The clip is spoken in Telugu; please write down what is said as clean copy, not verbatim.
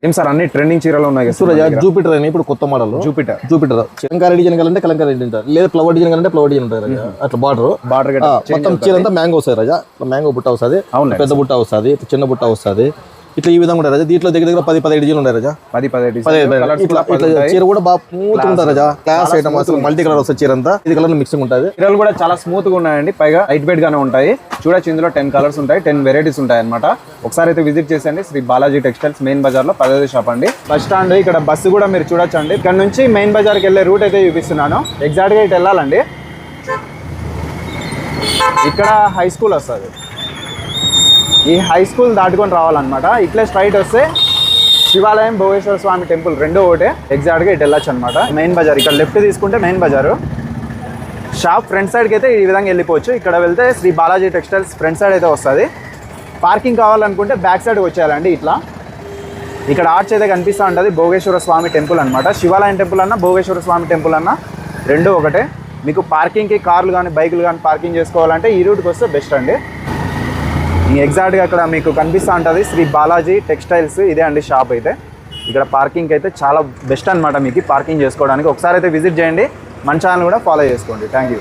ఏం సార్ అన్ని ట్రెండింగ్ చీరలు ఉన్నాయి కదా సూరజ్ జూపిటర్ అని ఇప్పుడు కొత్త మోడల్ జూపిటర్ కలంకారీ డిజైన్ కావాలంటే కలంకారీ డిజైన్ ఉంటారు, లేదా ఫ్లవర్ డిజైన్ కావాలంటే ఫ్లవర్ డిజైన్ ఉంటారు అట్లా బార్డర్ మొత్తం చీర అంతా మ్యాంగో వస్తుంది రాజా. మ్యాంగో బుట్ట వస్తుంది, పెద్ద బుట్ట వస్తుంది, చిన్న బుట్ట వస్తుంది, ఇట్లా ఈ విధంగా ఉంటాయి రాజా. దీంట్లో దగ్గర 10-15 డిజైన్లు ఉన్నాయి రాజా. 10-15 చీర కూడా బాగా స్మూత్ ఉంటుంది రాజా. క్లాస్ ఐటమ్ అసలు మల్టీ కలర్ వస్తుంది చీర అంతా. ఇది కలర్ మిక్సింగ్ ఉంటుంది. చీరలు కూడా చాలా స్మూత్ గా ఉన్నాయండి, పైగా లైట్ వెయిట్ గానే ఉంటాయి. చూడొచ్చు ఇందులో 10 కలర్స్ ఉంటాయి, 10 వెరైటీస్ ఉంటాయి అనమాట. ఒకసారి అయితే విజిట్ చేసేయండి శ్రీ బాలాజీ టెక్స్టైల్స్ మెయిన్ బజార్ లో 10వ షాప్ అండి. బస్ స్టాండ్ ఇక్కడ బస్సు కూడా మీరు చూడొచ్చు అండి. ఇక్కడ నుంచి మెయిన్ బజార్ కి వెళ్ళే రూట్ అయితే చూపిస్తున్నాను. ఎగ్జాక్ట్ గా ఇటు వెళ్ళాలండి. ఇక్కడ హై స్కూల్ వస్తుంది, ఈ హై స్కూల్ దాటుకొని రావాలన్నమాట. ఇట్లే స్ట్రైట్ వస్తే శివాలయం భోగేశ్వర స్వామి టెంపుల్ రెండో ఒకటే. ఎగ్జాక్ట్గా ఇటు వెళ్ళొచ్చు అనమాట. మెయిన్ బజార్ ఇక్కడ లెఫ్ట్ తీసుకుంటే మెయిన్ బజారు. షాప్ ఫ్రంట్ సైడ్కి అయితే ఈ విధంగా వెళ్ళిపోవచ్చు. ఇక్కడ వెళ్తే Shri Balaji textiles front side అయితే వస్తుంది. పార్కింగ్ కావాలనుకుంటే బ్యాక్ సైడ్కి వచ్చేయాలండి. ఇట్లా ఇక్కడ ఆర్చ్ అయితే కనిపిస్తూ ఉంటుంది. భోగేశ్వర స్వామి టెంపుల్ అనమాట. శివాలయం టెంపుల్ అన్న భోగేశ్వర స్వామి టెంపుల్ అన్న రెండో ఒకటే. మీకు పార్కింగ్కి కార్లు కానీ బైకులు కానీ పార్కింగ్ చేసుకోవాలంటే ఈ రూట్కి వస్తే బెస్ట్ అండి. ఎగ్జాక్ట్గా అక్కడ మీకు కనిపిస్తూ ఉంటుంది శ్రీ బాలాజీ టెక్స్టైల్స్. ఇదే అండి షాప్ అయితే. ఇక్కడ పార్కింగ్ అయితే చాలా బెస్ట్ అనమాట మీకు పార్కింగ్ చేసుకోవడానికి. ఒకసారి అయితే విజిట్ చేయండి. మన ఛానల్ కూడా ఫాలో చేసుకోండి. Thank you.